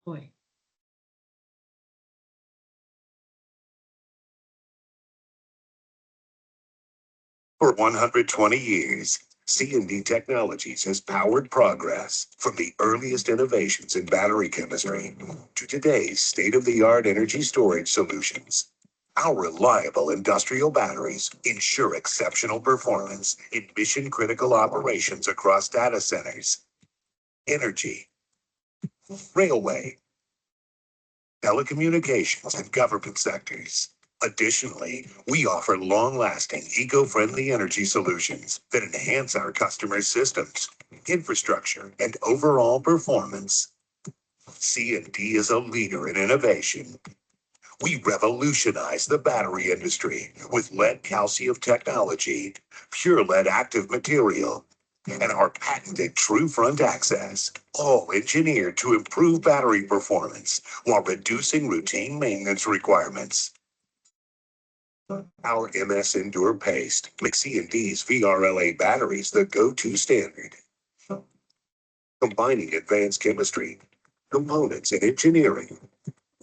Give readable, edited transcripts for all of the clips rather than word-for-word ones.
Foi. For 120 years, C&D Technologies has powered progress from the earliest innovations in battery chemistry to today's state-of-the-art energy storage solutions. Our reliable industrial batteries ensure exceptional performance in mission-critical operations across data centers, energy, railway, telecommunications, and government sectors. Additionally, we offer long-lasting, eco-friendly energy solutions that enhance our customers' systems, infrastructure, and overall performance. C&D is a leader in innovation. We revolutionize the battery industry with lead calcium technology, pure lead active material, and our patented True Front Access, all engineered to improve battery performance while reducing routine maintenance requirements. Our MS Endure paste makes C&D's VRLA batteries the go-to standard. Combining advanced chemistry, components, and engineering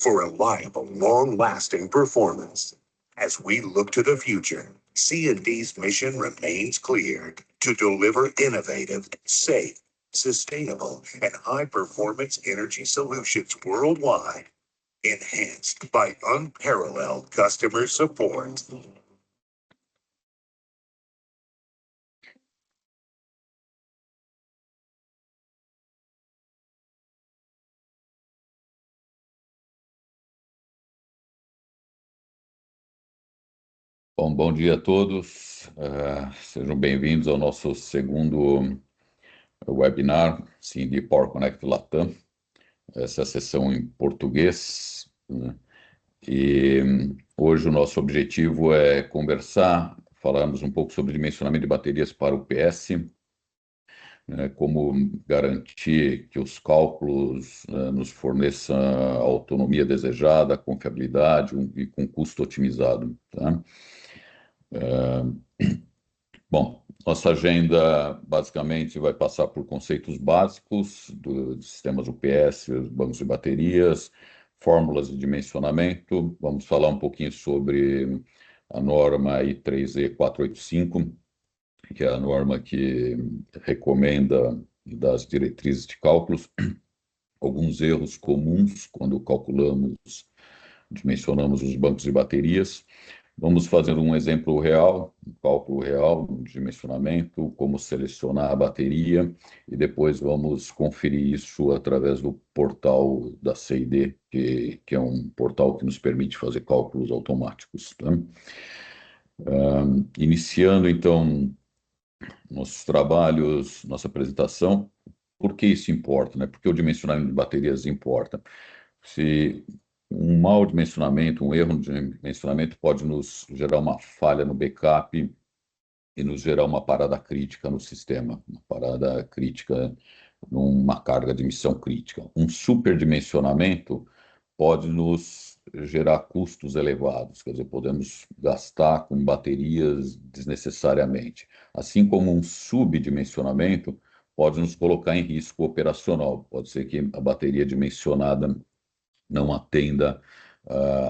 for reliable, long-lasting performance. As we look to the future, C&D's mission remains clear: to deliver innovative, safe, sustainable, and high-performance energy solutions worldwide, enhanced by unparalleled customer support. Bom dia a todos, sejam bem-vindos ao nosso segundo webinar C&D Power Connect Latam. Essa é a sessão em português, né? E hoje o nosso objetivo é falarmos um pouco sobre dimensionamento de baterias para UPS, né, como garantir que os cálculos nos forneçam a autonomia desejada, confiabilidade e com custo otimizado, tá? Bom, nossa agenda basicamente vai passar por conceitos básicos de sistemas UPS, bancos de baterias, fórmulas de dimensionamento. Vamos falar um pouquinho sobre a norma I3E485, que é a norma que recomenda das diretrizes de cálculos, alguns erros comuns quando dimensionamos os bancos de baterias. Vamos fazer um exemplo real, um cálculo real de dimensionamento, como selecionar a bateria, e depois vamos conferir isso através do portal da C&D, que é um portal que nos permite fazer cálculos automáticos, tá? Iniciando, então, nossos trabalhos, nossa apresentação. Por que isso importa, né? Por que o dimensionamento de baterias importa? Se um mau dimensionamento, um erro no dimensionamento pode nos gerar uma falha no backup e nos gerar uma parada crítica no sistema, uma parada crítica numa carga de missão crítica. Um superdimensionamento pode nos gerar custos elevados, quer dizer, podemos gastar com baterias desnecessariamente. Assim como um subdimensionamento pode nos colocar em risco operacional. Pode ser que a bateria dimensionada não atenda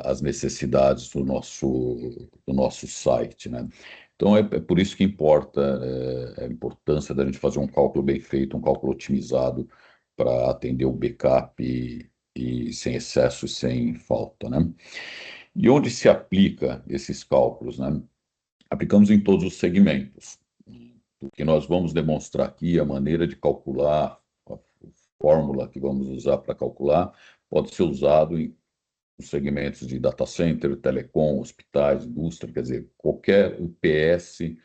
às necessidades do nosso site, né? Então, é por isso que importa a importância da gente fazer um cálculo bem feito, um cálculo otimizado para atender o backup e sem excesso e sem falta, né? E onde se aplica esses cálculos, né? Aplicamos em todos os segmentos. O que nós vamos demonstrar aqui, a maneira de calcular, a fórmula que vamos usar para calcular, pode ser usado em segmentos de data center, telecom, hospitais, indústria, quer dizer, qualquer UPS,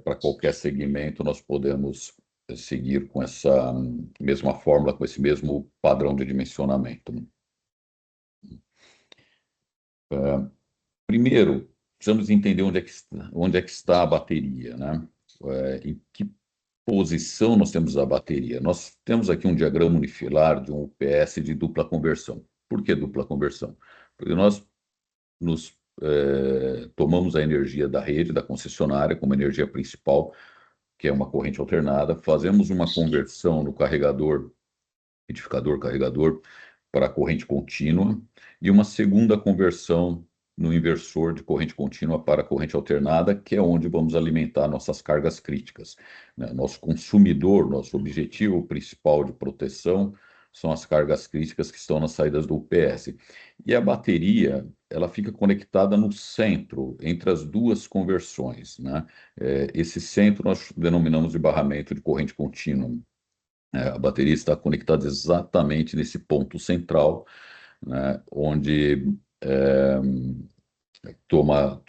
para qualquer segmento, nós podemos seguir com essa mesma fórmula, com esse mesmo padrão de dimensionamento. Primeiro, precisamos entender onde é que está a bateria, né? Em que posição nós temos a bateria. Nós temos aqui um diagrama unifilar de um UPS de dupla conversão. Por que dupla conversão? Porque nós tomamos a energia da rede, da concessionária, como energia principal, que é uma corrente alternada, fazemos uma conversão no carregador, retificador, carregador, para corrente contínua e uma segunda conversão no inversor de corrente contínua para corrente alternada, que é onde vamos alimentar nossas cargas críticas, né? Nosso consumidor, nosso objetivo principal de proteção são as cargas críticas que estão nas saídas do UPS. E a bateria, ela fica conectada no centro, entre as duas conversões, né? Esse centro nós denominamos de barramento de corrente contínua. A bateria está conectada exatamente nesse ponto central, né, onde toma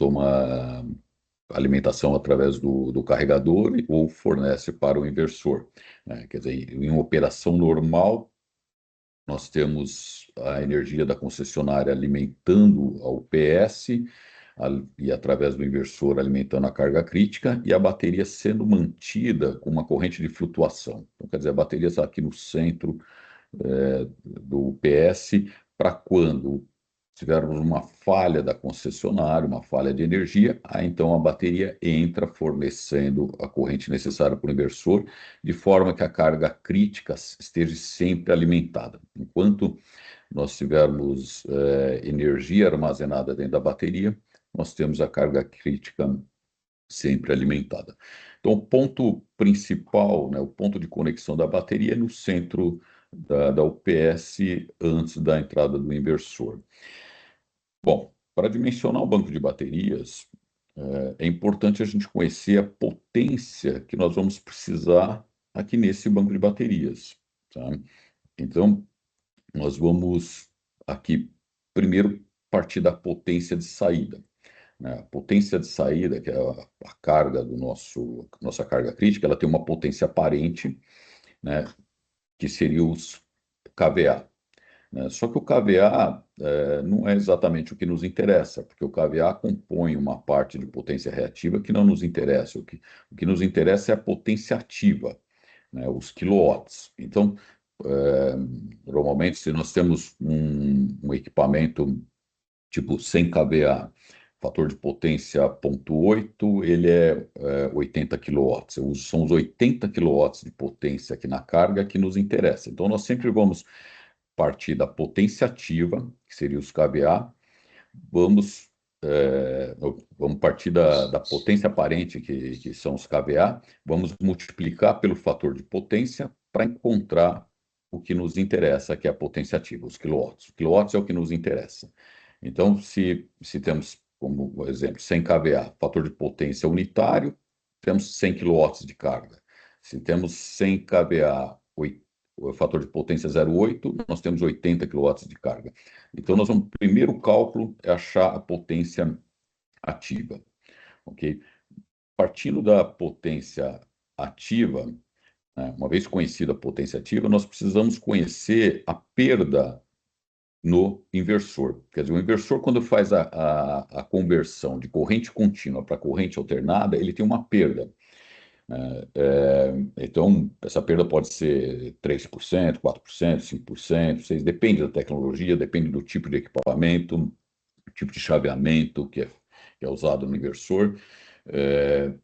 alimentação através do carregador ou fornece para o inversor, né? Quer dizer, em operação normal, nós temos a energia da concessionária alimentando a UPS e através do inversor alimentando a carga crítica e a bateria sendo mantida com uma corrente de flutuação. Então, quer dizer, a bateria está aqui no centro do UPS para quando tivermos uma falha da concessionária, uma falha de energia, aí então a bateria entra fornecendo a corrente necessária para o inversor, de forma que a carga crítica esteja sempre alimentada. Enquanto nós tivermos energia armazenada dentro da bateria, nós temos a carga crítica sempre alimentada. Então, o ponto principal, né, o ponto de conexão da bateria é no centro da UPS antes da entrada do inversor. Bom, para dimensionar o banco de baterias, é importante a gente conhecer a potência que nós vamos precisar aqui nesse banco de baterias, tá? Então, nós vamos aqui primeiro partir da potência de saída, né? A potência de saída, que é a carga nossa carga crítica, ela tem uma potência aparente, né, que seria os kVA, né? Só que o kVA não é exatamente o que nos interessa, porque o kVA compõe uma parte de potência reativa que não nos interessa. O que nos interessa é a potência ativa, né, os quilowatts. Então, normalmente, se nós temos um equipamento tipo 100 kVA, fator de potência 0,8, ele é 80 kW. São os 80 kW de potência aqui na carga que nos interessa. Então, nós sempre vamos partir da potência ativa, que seria os kVA, vamos, vamos partir da potência aparente, que são os kVA, vamos multiplicar pelo fator de potência para encontrar o que nos interessa, que é a potência ativa, os quilowatts. Quilowatts é o que nos interessa. Então, se temos, como exemplo, 100 kVA, fator de potência unitário, temos 100 kW de carga. Se temos 100 kVA, o fator de potência 0,8, nós temos 80 kW de carga. Então, o primeiro cálculo é achar a potência ativa, ok? Partindo da potência ativa, né, uma vez conhecida a potência ativa, nós precisamos conhecer a perda no inversor. Quer dizer, o inversor, quando faz a conversão de corrente contínua para corrente alternada, ele tem uma perda. Então, essa perda pode ser 3%, 4%, 5%, 6%, depende da tecnologia, depende do tipo de equipamento, tipo de chaveamento que é usado no inversor.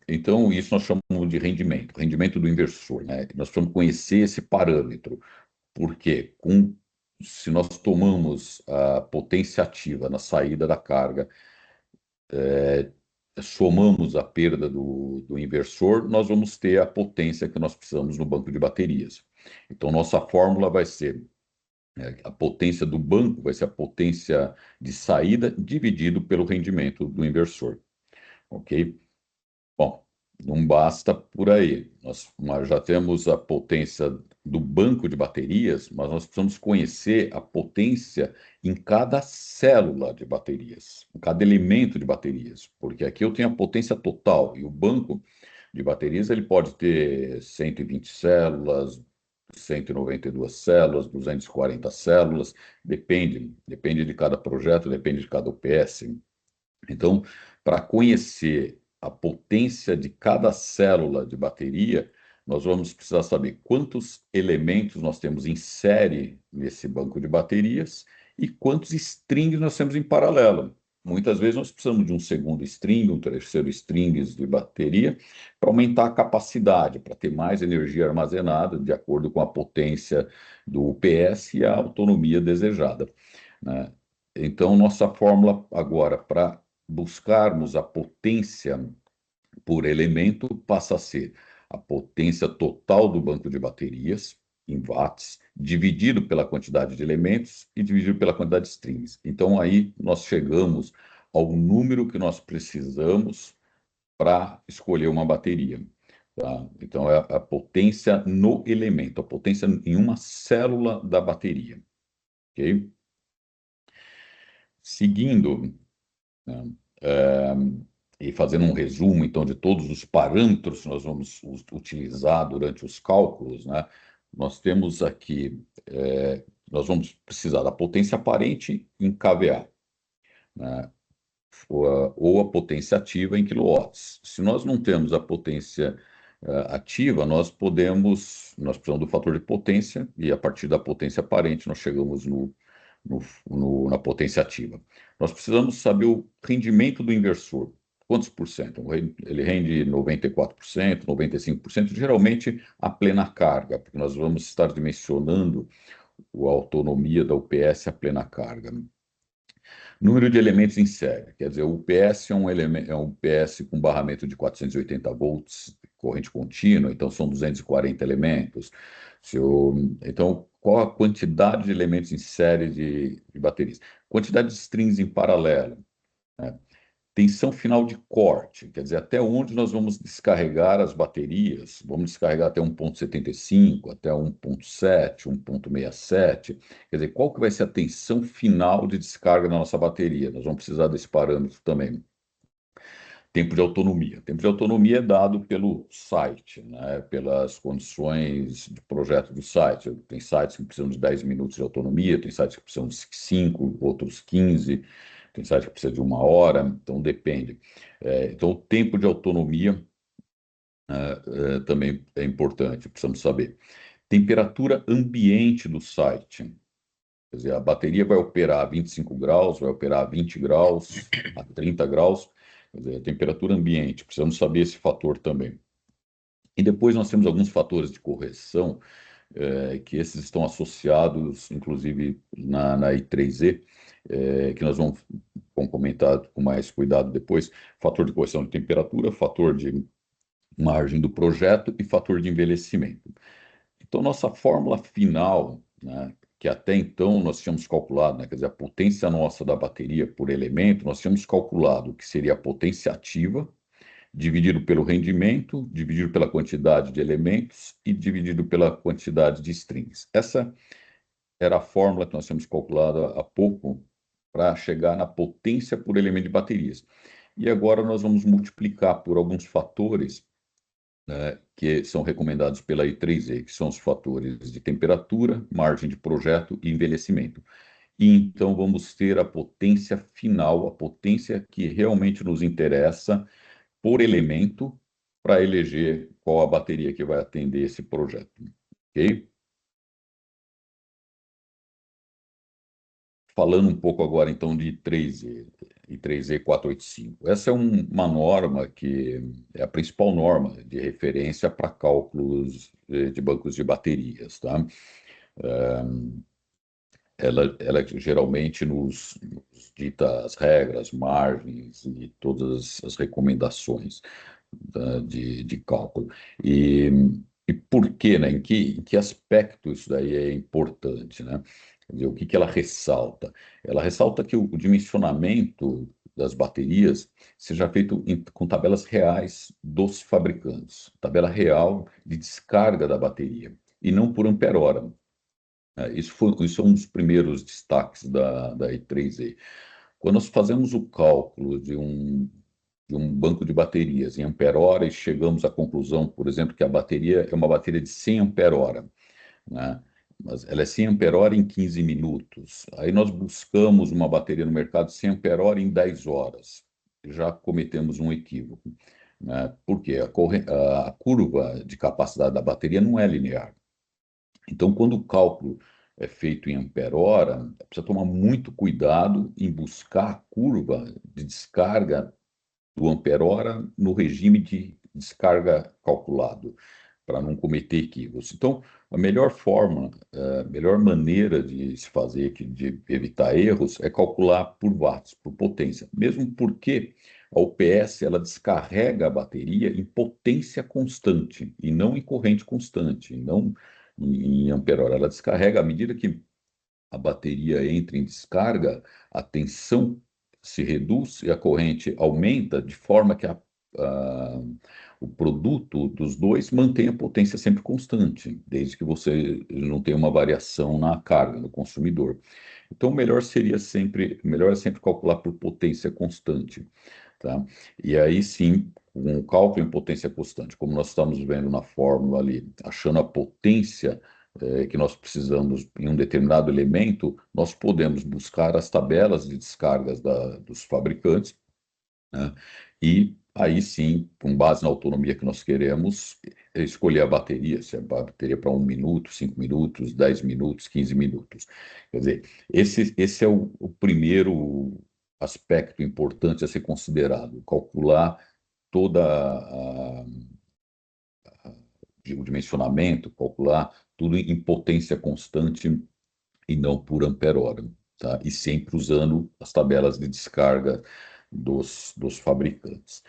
Então, isso nós chamamos de rendimento do inversor, né? Nós precisamos conhecer esse parâmetro, porque se nós tomamos a potência ativa na saída da carga, somamos a perda do inversor, nós vamos ter a potência que nós precisamos no banco de baterias. Então, nossa fórmula vai ser a potência do banco, vai ser a potência de saída dividido pelo rendimento do inversor, ok? Bom, não basta por aí. Nós já temos a potência do banco de baterias, mas nós precisamos conhecer a potência em cada célula de baterias, em cada elemento de baterias, porque aqui eu tenho a potência total e o banco de baterias ele pode ter 120 células, 192 células, 240 células, depende de cada projeto, depende de cada UPS. Então, para conhecer a potência de cada célula de bateria, nós vamos precisar saber quantos elementos nós temos em série nesse banco de baterias e quantos strings nós temos em paralelo. muitas vezes nós precisamos de um segundo string, um terceiro string de bateria para aumentar a capacidade, para ter mais energia armazenada de acordo com a potência do UPS e a autonomia desejada, né? Então, nossa fórmula agora para buscarmos a potência por elemento passa a ser a potência total do banco de baterias, em watts, dividido pela quantidade de elementos e dividido pela quantidade de strings. Então, aí nós chegamos ao número que nós precisamos para escolher uma bateria. Tá? Então, é a potência no elemento, a potência em uma célula da bateria. Ok? Seguindo, né, é, e fazendo um resumo, então, de todos os parâmetros que nós vamos utilizar durante os cálculos, né, nós temos aqui, nós vamos precisar da potência aparente em kVA, né, ou a potência ativa em quilowatts. Se nós não temos a potência ativa, nós precisamos do fator de potência, e a partir da potência aparente nós chegamos na potência ativa. Nós precisamos saber o rendimento do inversor. Quantos por cento? Ele rende 94%, 95%, geralmente a plena carga, porque nós vamos estar dimensionando a autonomia da UPS a plena carga. Número de elementos em série, quer dizer, o UPS é um UPS com barramento de 480 volts, corrente contínua, então são 240 elementos. Então, qual a quantidade de elementos em série de baterias? Quantidade de strings em paralelo, né? Tensão final de corte, quer dizer, até onde nós vamos descarregar as baterias, vamos descarregar até 1,75, até 1,7, 1,67, quer dizer, qual que vai ser a tensão final de descarga da nossa bateria? Nós vamos precisar desse parâmetro também. Tempo de autonomia. Tempo de autonomia é dado pelo site, né? Pelas condições de projeto do site. Tem sites que precisam de 10 minutos de autonomia, tem sites que precisam de 5, outros 15, tem sites que precisam de 1 hora, então depende. Então, o tempo de autonomia também é importante, precisamos saber. Temperatura ambiente do site. Quer dizer, a bateria vai operar a 25 graus, vai operar a 20 graus, a 30 graus. Quer dizer, a temperatura ambiente, precisamos saber esse fator também. E depois nós temos alguns fatores de correção, que esses estão associados, inclusive, na I3E, que nós vamos comentar com mais cuidado depois. Fator de correção de temperatura, fator de margem do projeto e fator de envelhecimento. Então, nossa fórmula final, né, que até então nós tínhamos calculado, né, quer dizer, a potência nossa da bateria por elemento, nós tínhamos calculado que seria a potência ativa, dividido pelo rendimento, dividido pela quantidade de elementos e dividido pela quantidade de strings. Essa era a fórmula que nós tínhamos calculado há pouco para chegar na potência por elemento de baterias. E agora nós vamos multiplicar por alguns fatores, né, que são recomendados pela I3E, que são os fatores de temperatura, margem de projeto e envelhecimento. E então vamos ter a potência final, a potência que realmente nos interessa por elemento para eleger qual a bateria que vai atender esse projeto. Ok? Falando um pouco agora então de I3E, I3E 485. Essa é uma norma que é a principal norma de referência para cálculos de bancos de baterias, tá? Ela geralmente nos dita as regras, margens e todas as recomendações de cálculo. E por quê, né? Em que aspecto isso daí é importante, né? Quer dizer, o que ela ressalta? Ela ressalta que o dimensionamento das baterias seja feito com tabelas reais dos fabricantes, tabela real de descarga da bateria, e não por ampere-hora. Isso é um dos primeiros destaques da I3E. Quando nós fazemos o cálculo de um banco de baterias em ampere-hora e chegamos à conclusão, por exemplo, que a bateria é uma bateria de 100 ampere-hora, né? Mas ela é 100 ampere-hora em 15 minutos. Aí nós buscamos uma bateria no mercado de 100 ampere-hora em 10 horas. Já cometemos um equívoco, né? Porque a curva de capacidade da bateria não é linear. Então, quando o cálculo é feito em ampere-hora, precisa tomar muito cuidado em buscar a curva de descarga do ampere-hora no regime de descarga calculado, para não cometer equívocos. Então, a melhor forma, a melhor maneira de se fazer, de evitar erros, é calcular por watts, por potência. Mesmo porque a UPS ela descarrega a bateria em potência constante, e não em corrente constante, e não em ampere-hora. Ela descarrega à medida que a bateria entra em descarga, a tensão se reduz e a corrente aumenta, de forma que o produto dos dois mantém a potência sempre constante, desde que você não tenha uma variação na carga, no consumidor. Então, melhor é sempre calcular por potência constante, tá? E aí sim, com o cálculo em potência constante, como nós estamos vendo na fórmula ali, achando a potência que nós precisamos em um determinado elemento, nós podemos buscar as tabelas de descargas dos fabricantes, né? E aí sim, com base na autonomia que nós queremos, escolher a bateria, se é bateria para 1 minuto, 5 minutos, 10 minutos, 15 minutos. Quer dizer, esse é o primeiro aspecto importante a ser considerado, calcular toda o dimensionamento, calcular tudo em potência constante e não por ampere-hora, tá? E sempre usando as tabelas de descarga dos fabricantes.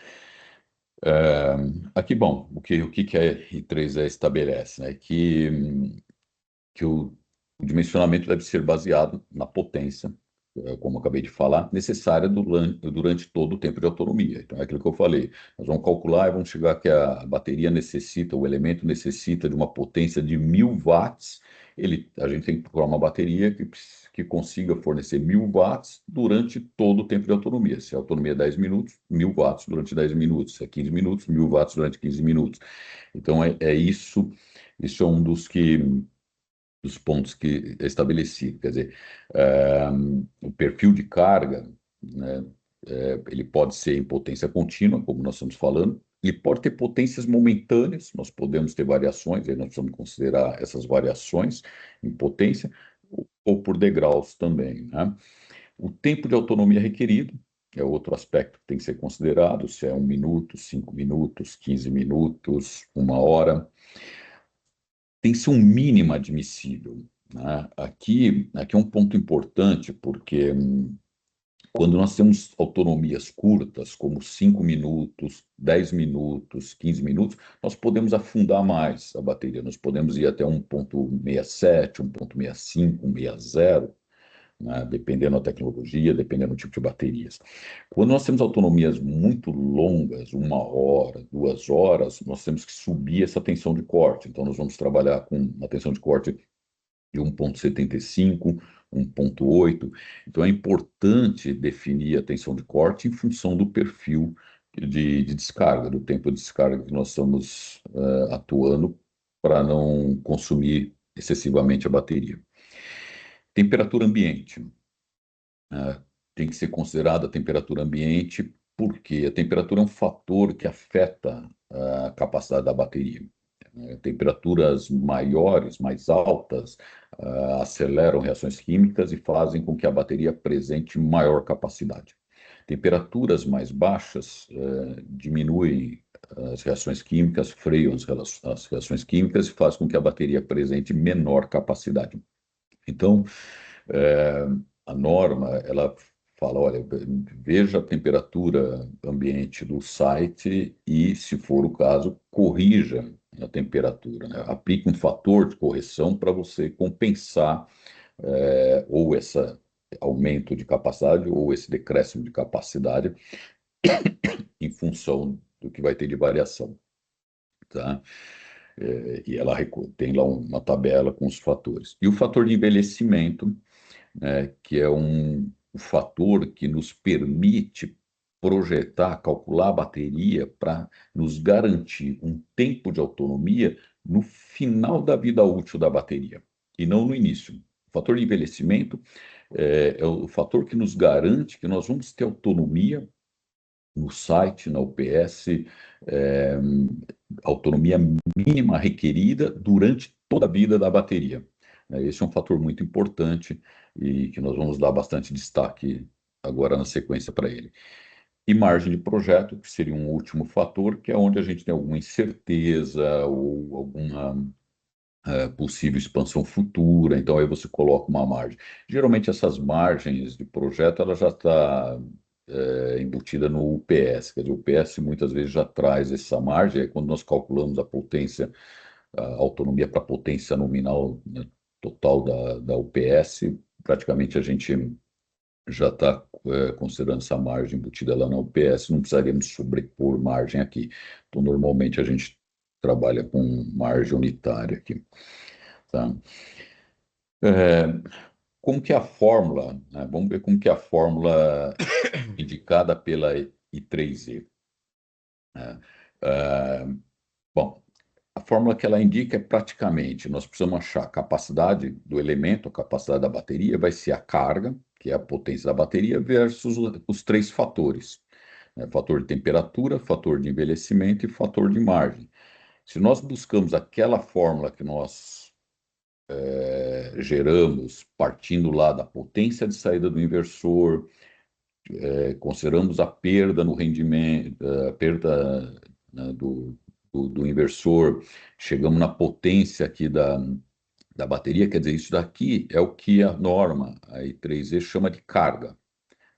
Aqui, bom, o que a I3E estabelece, né? Que o dimensionamento deve ser baseado na potência, como eu acabei de falar, necessária durante todo o tempo de autonomia. Então, é aquilo que eu falei. Nós vamos calcular e vamos chegar que a bateria necessita, o elemento necessita de uma potência de 1.000 watts. A gente tem que procurar uma bateria que consiga fornecer 1.000 watts durante todo o tempo de autonomia. Se a autonomia é 10 minutos, 1.000 watts durante 10 minutos. Se é 15 minutos, 1.000 watts durante 15 minutos. Então, isso. Isso é um dos pontos que é estabelecido. Quer dizer, o perfil de carga, né, ele pode ser em potência contínua, como nós estamos falando, ele pode ter potências momentâneas, nós podemos ter variações, aí nós precisamos considerar essas variações em potência, ou por degraus também, né? O tempo de autonomia requerido é outro aspecto que tem que ser considerado, se é 1 minuto, 5 minutos, 15 minutos, 1 hora. Tem que ser um mínimo admissível, né? Aqui é um ponto importante, porque quando nós temos autonomias curtas, como 5 minutos, 10 minutos, 15 minutos, nós podemos afundar mais a bateria, nós podemos ir até 1,67, 1,65, 1,60, né? Dependendo da tecnologia, dependendo do tipo de baterias. Quando nós temos autonomias muito longas, 1 hora, 2 horas, nós temos que subir essa tensão de corte. Então, nós vamos trabalhar com uma tensão de corte de 1,75, 1,8. Então, é importante definir a tensão de corte em função do perfil de descarga, do tempo de descarga que nós estamos atuando, para não consumir excessivamente a bateria. Temperatura ambiente. Tem que ser considerada a temperatura ambiente, porque a temperatura é um fator que afeta a capacidade da bateria. Temperaturas maiores, mais altas, aceleram reações químicas e fazem com que a bateria apresente maior capacidade. Temperaturas mais baixas diminuem as reações químicas, freiam as reações químicas e fazem com que a bateria apresente menor capacidade. Então, a norma, ela fala, olha, veja a temperatura ambiente do site e, se for o caso, corrija a temperatura, né? Aplique um fator de correção para você compensar ou esse aumento de capacidade ou esse decréscimo de capacidade em função do que vai ter de variação, tá? E ela tem lá uma tabela com os fatores. E o fator de envelhecimento, que é um fator que nos permite projetar, calcular a bateria para nos garantir um tempo de autonomia no final da vida útil da bateria, e não no início. O fator de envelhecimento é o fator que nos garante que nós vamos ter autonomia no site, na UPS, é, autonomia mínima requerida durante toda a vida da bateria. Esse é um fator muito importante e que nós vamos dar bastante destaque agora na sequência para ele. E margem de projeto, que seria um último fator, que é onde a gente tem alguma incerteza ou alguma possível expansão futura, então aí você coloca uma margem. Geralmente essas margens de projeto, ela já está embutida no UPS, quer dizer, o UPS muitas vezes já traz essa margem, aí quando nós calculamos a potência, a autonomia para a potência nominal, né, total da UPS, praticamente a gente já está considerando essa margem embutida lá na UPS, não precisaríamos sobrepor margem aqui. Então, normalmente a gente trabalha com margem unitária aqui. Tá? Como que é a fórmula, né? Vamos ver como que é a fórmula indicada pela I3E. Né? Bom, a fórmula que ela indica é praticamente, nós precisamos achar a capacidade do elemento, a capacidade da bateria, vai ser a carga, que é a potência da bateria, versus os três fatores, né? Fator de temperatura, fator de envelhecimento e fator de margem. Se nós buscamos aquela fórmula que nós geramos partindo lá da potência de saída do inversor, consideramos a perda no rendimento, a perda, né, do inversor, chegamos na potência aqui da bateria, quer dizer, isso daqui é o que a norma, a I3E, chama de carga,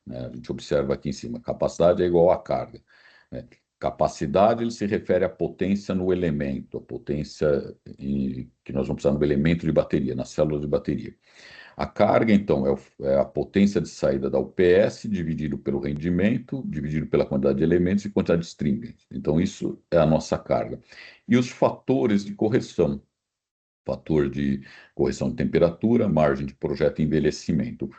né? A gente observa aqui em cima, capacidade é igual a carga, né? Capacidade, ele se refere à potência no elemento, a potência que nós vamos precisar no elemento de bateria, na célula de bateria. A carga, então, é a potência de saída da UPS dividido pelo rendimento, dividido pela quantidade de elementos e quantidade de string. Então, isso é a nossa carga. E os fatores de correção. Fator de correção de temperatura, margem de projeto e envelhecimento.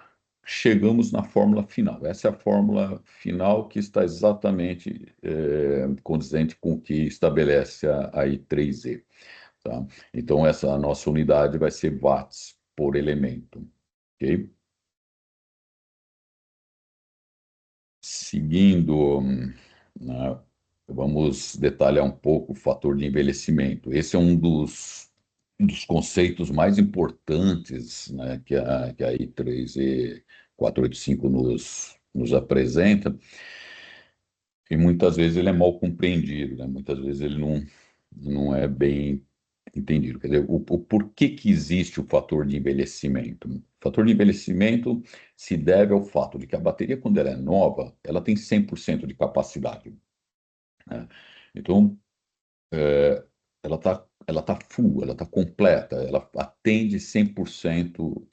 Chegamos na fórmula final. Essa é a fórmula final que está exatamente condizente com o que estabelece a I3E. Tá? Então, essa a nossa unidade vai ser watts por elemento. Ok? Seguindo, né, vamos detalhar um pouco o fator de envelhecimento. Esse é um dos conceitos mais importantes, né, que a I3E 485 nos apresenta, e muitas vezes ele é mal compreendido, né? Muitas vezes ele não é bem entendido. Quer dizer, o porquê que existe o fator de envelhecimento? O fator de envelhecimento se deve ao fato de que a bateria, quando ela é nova, ela tem 100% de capacidade, né? Então, ela tá full, ela está completa, ela atende 100%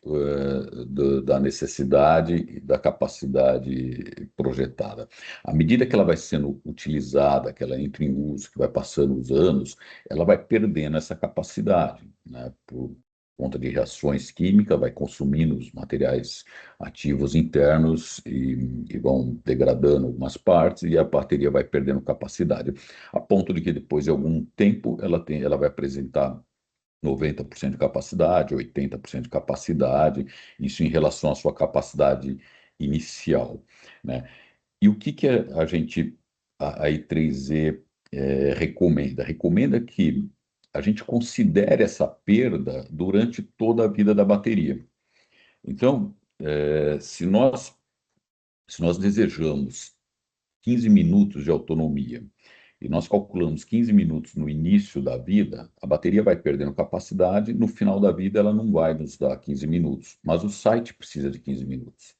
da necessidade e da capacidade projetada. À medida que ela vai sendo utilizada, que ela entra em uso, que vai passando os anos, ela vai perdendo essa capacidade, né? Por conta de reações químicas, vai consumindo os materiais ativos internos e vão degradando algumas partes e a bateria vai perdendo capacidade a ponto de que depois de algum tempo ela vai apresentar 90% de capacidade, 80% de capacidade, isso em relação à sua capacidade inicial, né? E o que a I3E recomenda? Recomenda que a gente considere essa perda durante toda a vida da bateria. Então, se nós desejamos 15 minutos de autonomia e nós calculamos 15 minutos no início da vida, a bateria vai perdendo capacidade, no final da vida ela não vai nos dar 15 minutos, mas o site precisa de 15 minutos.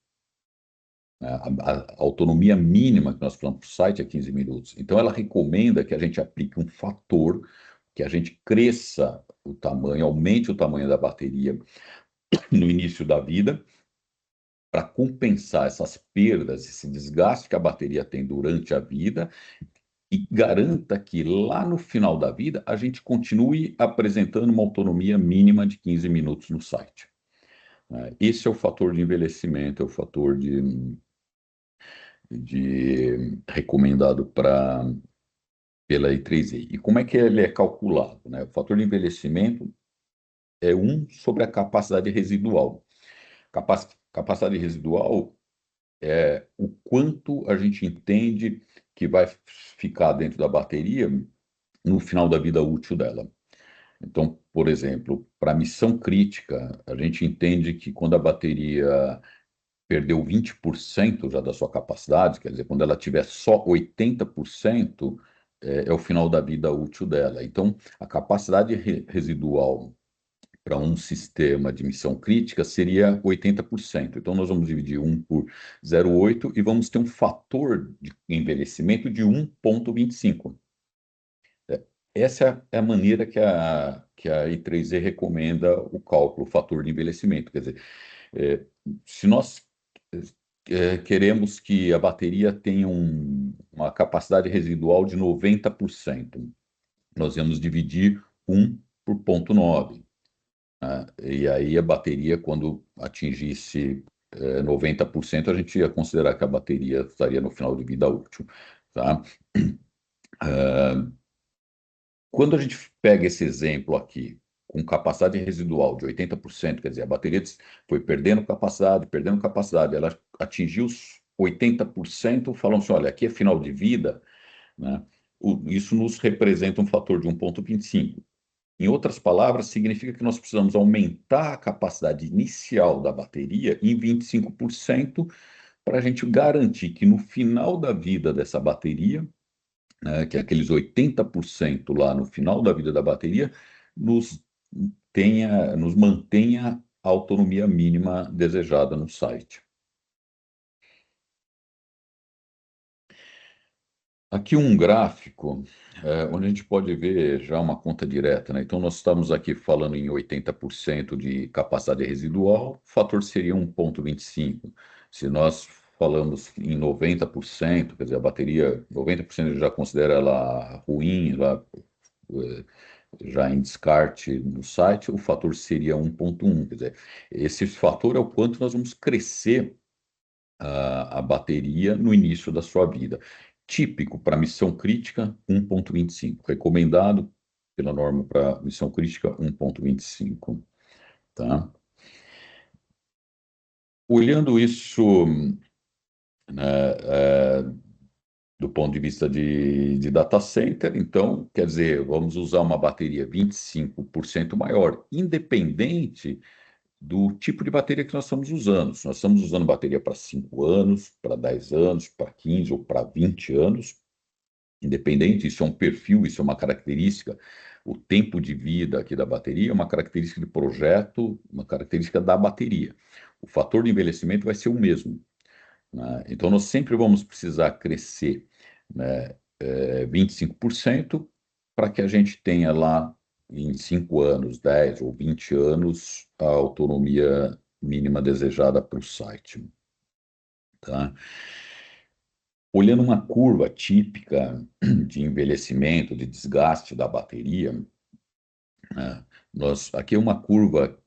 A autonomia mínima que nós falamos para o site é 15 minutos. Então ela recomenda que a gente aplique um fator, que a gente cresça o tamanho, aumente o tamanho da bateria no início da vida, para compensar essas perdas, esse desgaste que a bateria tem durante a vida e garanta que lá no final da vida a gente continue apresentando uma autonomia mínima de 15 minutos no site, né? Esse é o fator de envelhecimento, é o fator de recomendado pela I3E. E como é que ele é calculado, né? O fator de envelhecimento é 1 sobre a capacidade residual. Capacidade residual é o quanto a gente entende que vai ficar dentro da bateria no final da vida útil dela. Então, por exemplo, para missão crítica, a gente entende que quando a bateria perdeu 20% já da sua capacidade, quer dizer, quando ela tiver só 80%, é o final da vida útil dela. Então, a capacidade residual para um sistema de missão crítica seria 80%. Então, nós vamos dividir 1 por 0,8 e vamos ter um fator de envelhecimento de 1,25. Essa é a maneira que a I3E recomenda o cálculo, o fator de envelhecimento. Quer dizer, é, se nós queremos que a bateria tenha uma capacidade residual de 90%, nós vamos dividir 1 por 0,9. Né? E aí a bateria, quando atingisse 90%, a gente ia considerar que a bateria estaria no final de vida útil. Tá? Quando a gente pega esse exemplo aqui, com capacidade residual de 80%, quer dizer, a bateria foi perdendo capacidade, ela atingiu os 80%, falando assim, olha, aqui é final de vida, né? Isso nos representa um fator de 1,25. Em outras palavras, significa que nós precisamos aumentar a capacidade inicial da bateria em 25% para a gente garantir que no final da vida dessa bateria, né, que é aqueles 80% lá no final da vida da bateria, nos nos mantenha a autonomia mínima desejada no site. Aqui um gráfico, onde a gente pode ver já uma conta direta, né? Então, nós estamos aqui falando em 80% de capacidade residual, o fator seria 1,25. Se nós falamos em 90%, quer dizer, a bateria, 90% a gente já considera ela ruim, ela, já em descarte no site, o fator seria 1,1. Quer dizer, esse fator é o quanto nós vamos crescer a bateria no início da sua vida. Típico para missão crítica, 1,25. Recomendado pela norma para missão crítica, 1,25. Tá? Olhando isso, né, do ponto de vista de data center, então, quer dizer, vamos usar uma bateria 25% maior, independente do tipo de bateria que nós estamos usando. Se nós estamos usando bateria para 5 anos, para 10 anos, para 15 ou para 20 anos, independente, isso é um perfil, isso é uma característica. O tempo de vida aqui da bateria é uma característica de projeto, uma característica da bateria. O fator de envelhecimento vai ser o mesmo. Né? Então, nós sempre vamos precisar crescer, né, 25% para que a gente tenha lá em 5 anos, 10 ou 20 anos, a autonomia mínima desejada para o site. Tá? Olhando uma curva típica de envelhecimento, de desgaste da bateria, né, aqui é uma curva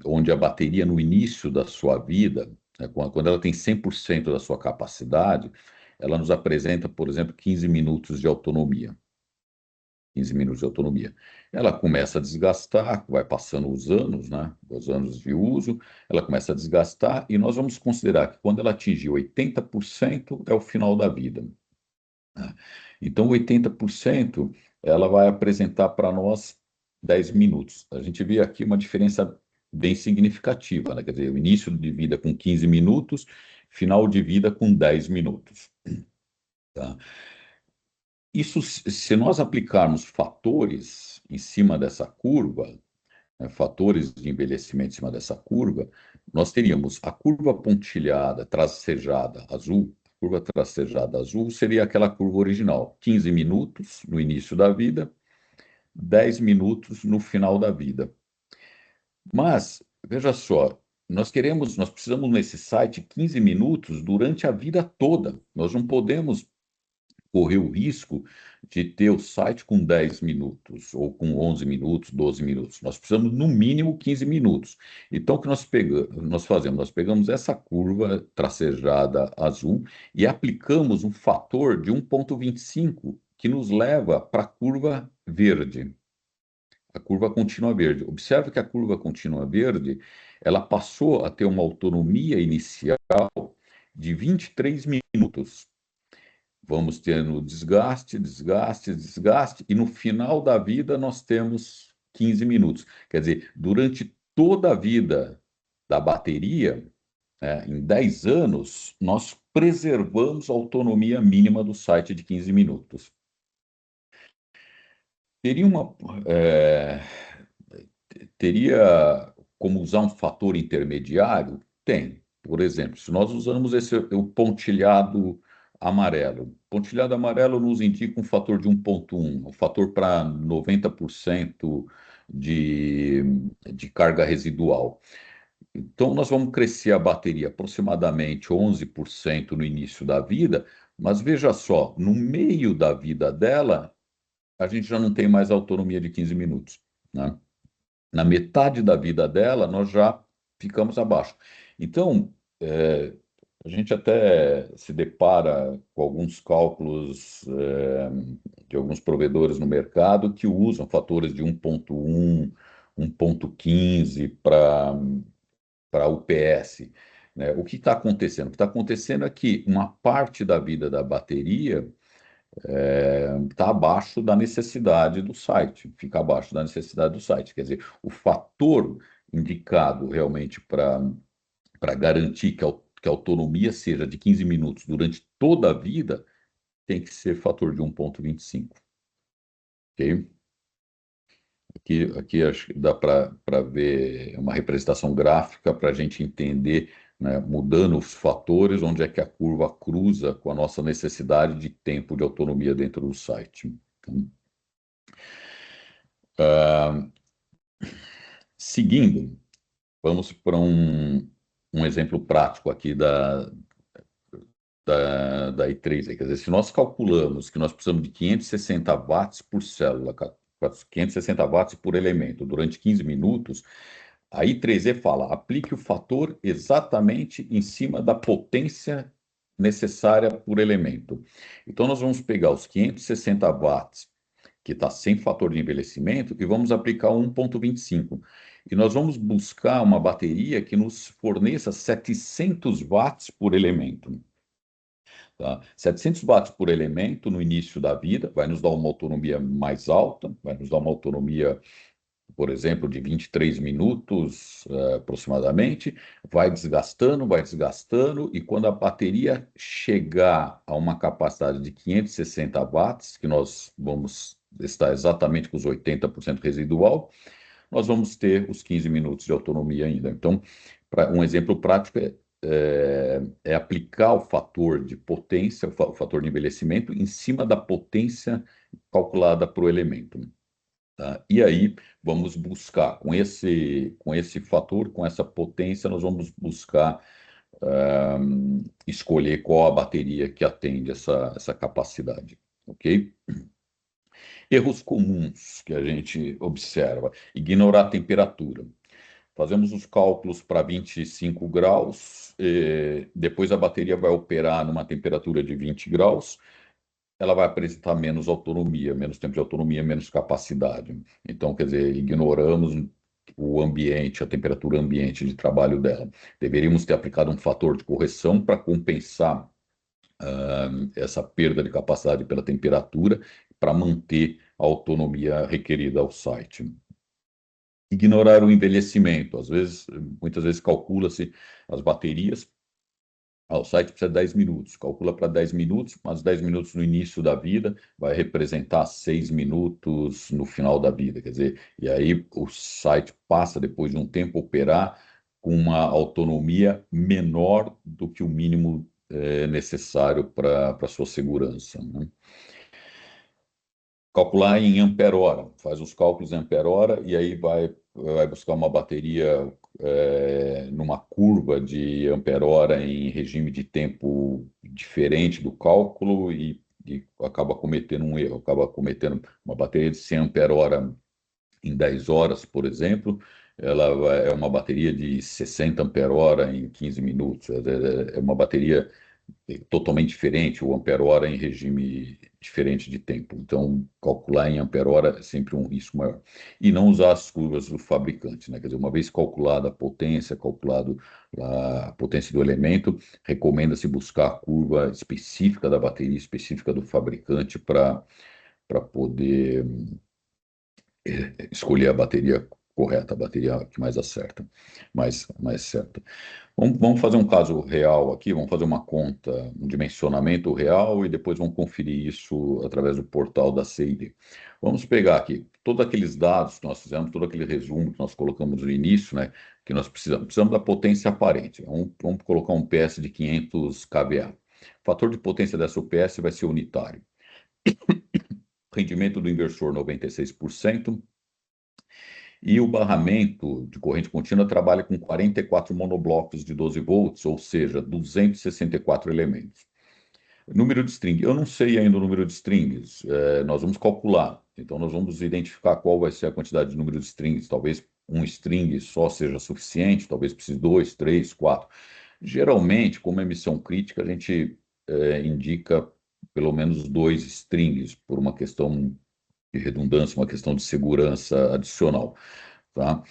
onde a bateria no início da sua vida, né, quando ela tem 100% da sua capacidade, ela nos apresenta, por exemplo, 15 minutos de autonomia. 15 minutos de autonomia. Ela começa a desgastar, vai passando os anos, né? Os anos de uso, ela começa a desgastar e nós vamos considerar que quando ela atingir 80% é o final da vida. Né? Então, 80% ela vai apresentar para nós 10 minutos. A gente vê aqui uma diferença bem significativa, né? Quer dizer, o início de vida com 15 minutos, final de vida com 10 minutos. Tá? Isso, se nós aplicarmos fatores em cima dessa curva, né, fatores de envelhecimento em cima dessa curva, nós teríamos a curva pontilhada, tracejada azul. A curva tracejada azul seria aquela curva original, 15 minutos no início da vida, 10 minutos no final da vida. Mas, veja só, nós precisamos nesse site 15 minutos durante a vida toda. Nós não podemos correr o risco de ter o site com 10 minutos, ou com 11 minutos, 12 minutos. Nós precisamos, no mínimo, 15 minutos. Então, o que nós fazemos? Nós pegamos essa curva tracejada azul e aplicamos um fator de 1,25, que nos leva para a curva verde. A curva contínua verde. Observe que a curva contínua verde, ela passou a ter uma autonomia inicial de 23 minutos. vamos tendo desgaste, desgaste, desgaste, e no final da vida nós temos 15 minutos. Quer dizer, durante toda a vida da bateria, em 10 anos, nós preservamos a autonomia mínima do site de 15 minutos. Teria uma, é, teria como usar um fator intermediário? Tem. Por exemplo, se nós usamos o pontilhado amarelo. O pontilhado amarelo nos indica um fator de 1,1, um fator para 90% de carga residual. Então, nós vamos crescer a bateria aproximadamente 11% no início da vida, mas veja só, no meio da vida dela, a gente já não tem mais autonomia de 15 minutos, né? Na metade da vida dela, nós já ficamos abaixo. Então, a gente até se depara com alguns cálculos de alguns provedores no mercado que usam fatores de 1,1, 1,15 para UPS. Né? O que está acontecendo? O que está acontecendo é que uma parte da vida da bateria está abaixo da necessidade do site, fica abaixo da necessidade do site. Quer dizer, o fator indicado realmente para garantir que a autonomia seja de 15 minutos durante toda a vida tem que ser fator de 1,25. Ok? Aqui acho que dá para ver uma representação gráfica para a gente entender, né, mudando os fatores, onde é que a curva cruza com a nossa necessidade de tempo de autonomia dentro do site. Então, seguindo, vamos para um exemplo prático aqui da i3. Quer dizer, se nós calculamos que nós precisamos de 560 watts por célula, 560 watts por elemento durante 15 minutos, a I3E fala, aplique o fator exatamente em cima da potência necessária por elemento. Então, nós vamos pegar os 560 watts, que está sem fator de envelhecimento, e vamos aplicar 1,25. E nós vamos buscar uma bateria que nos forneça 700 watts por elemento. Tá? 700 watts por elemento no início da vida vai nos dar uma autonomia mais alta, vai nos dar uma autonomia, por exemplo, de 23 minutos aproximadamente, vai desgastando, e quando a bateria chegar a uma capacidade de 560 watts, que nós vamos estar exatamente com os 80% residual, nós vamos ter os 15 minutos de autonomia ainda. Então, um exemplo prático é aplicar o fator de potência, o fator de envelhecimento, em cima da potência calculada para o elemento. Tá? E aí, vamos buscar, com esse fator, com essa potência, nós vamos buscar escolher qual a bateria que atende essa capacidade. Ok? Erros comuns que a gente observa: ignorar a temperatura. Fazemos os cálculos para 25 graus, depois a bateria vai operar numa temperatura de 20 graus, ela vai apresentar menos autonomia, menos tempo de autonomia, menos capacidade. Então, quer dizer, ignoramos o ambiente, a temperatura ambiente de trabalho dela. Deveríamos ter aplicado um fator de correção para compensar essa perda de capacidade pela temperatura, para manter a autonomia requerida ao site. Ignorar o envelhecimento. Muitas vezes calcula-se as baterias, o site precisa de 10 minutos, calcula para 10 minutos, mas 10 minutos no início da vida vai representar 6 minutos no final da vida. Quer dizer, e aí o site passa, depois de um tempo, a operar com uma autonomia menor do que o mínimo necessário para a sua segurança, né? Calcular em ampere-hora, faz os cálculos em ampere-hora e aí vai buscar uma bateria numa curva de ampere-hora em regime de tempo diferente do cálculo e acaba cometendo um erro, acaba cometendo uma bateria de 100 ampere-hora em 10 horas, por exemplo, ela é uma bateria de 60 ampere-hora em 15 minutos, é uma bateria totalmente diferente, o ampere-hora em regime diferente de tempo. Então, calcular em ampere-hora é sempre um risco maior. E não usar as curvas do fabricante, né? Quer dizer, uma vez calculada a potência, calculado a potência do elemento, recomenda-se buscar a curva específica da bateria, específica do fabricante, para poder escolher a bateria correta, a bateria que mais acerta, mais certa. Vamos fazer um caso real aqui, vamos fazer uma conta, um dimensionamento real e depois vamos conferir isso através do portal da CID. Vamos pegar aqui todos aqueles dados que nós fizemos, todo aquele resumo que nós colocamos no início, né, que nós precisamos da potência aparente. Vamos colocar um PS de 500 kVA. O fator de potência dessa UPS vai ser unitário. Rendimento do inversor 96%. E o barramento de corrente contínua trabalha com 44 monoblocos de 12 volts, ou seja, 264 elementos. Número de string, eu não sei ainda o número de strings, nós vamos calcular. Então, nós vamos identificar qual vai ser a quantidade de número de strings. Talvez um string só seja suficiente, talvez precise dois, três, quatro. Geralmente, como emissão crítica, a gente indica pelo menos dois strings, por uma questão de redundância, uma questão de segurança adicional, tá?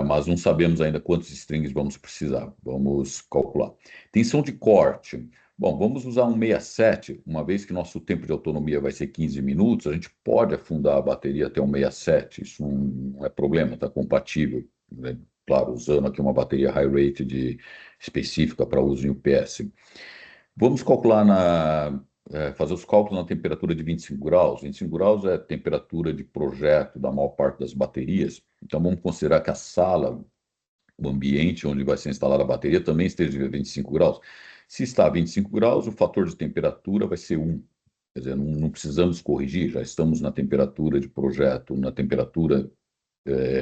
Mas não sabemos ainda quantos strings vamos precisar, vamos calcular. Tensão de corte. Bom, vamos usar um 67, uma vez que nosso tempo de autonomia vai ser 15 minutos, a gente pode afundar a bateria até um 67, isso não é problema, está compatível, né? Claro, usando aqui uma bateria high rate específica para uso em UPS. Vamos calcular fazer os cálculos na temperatura de 25 graus. 25 graus é a temperatura de projeto da maior parte das baterias. Então, vamos considerar que a sala, o ambiente onde vai ser instalada a bateria, também esteja a 25 graus. Se está a 25 graus, o fator de temperatura vai ser 1. Quer dizer, não precisamos corrigir, já estamos na temperatura de projeto, na temperatura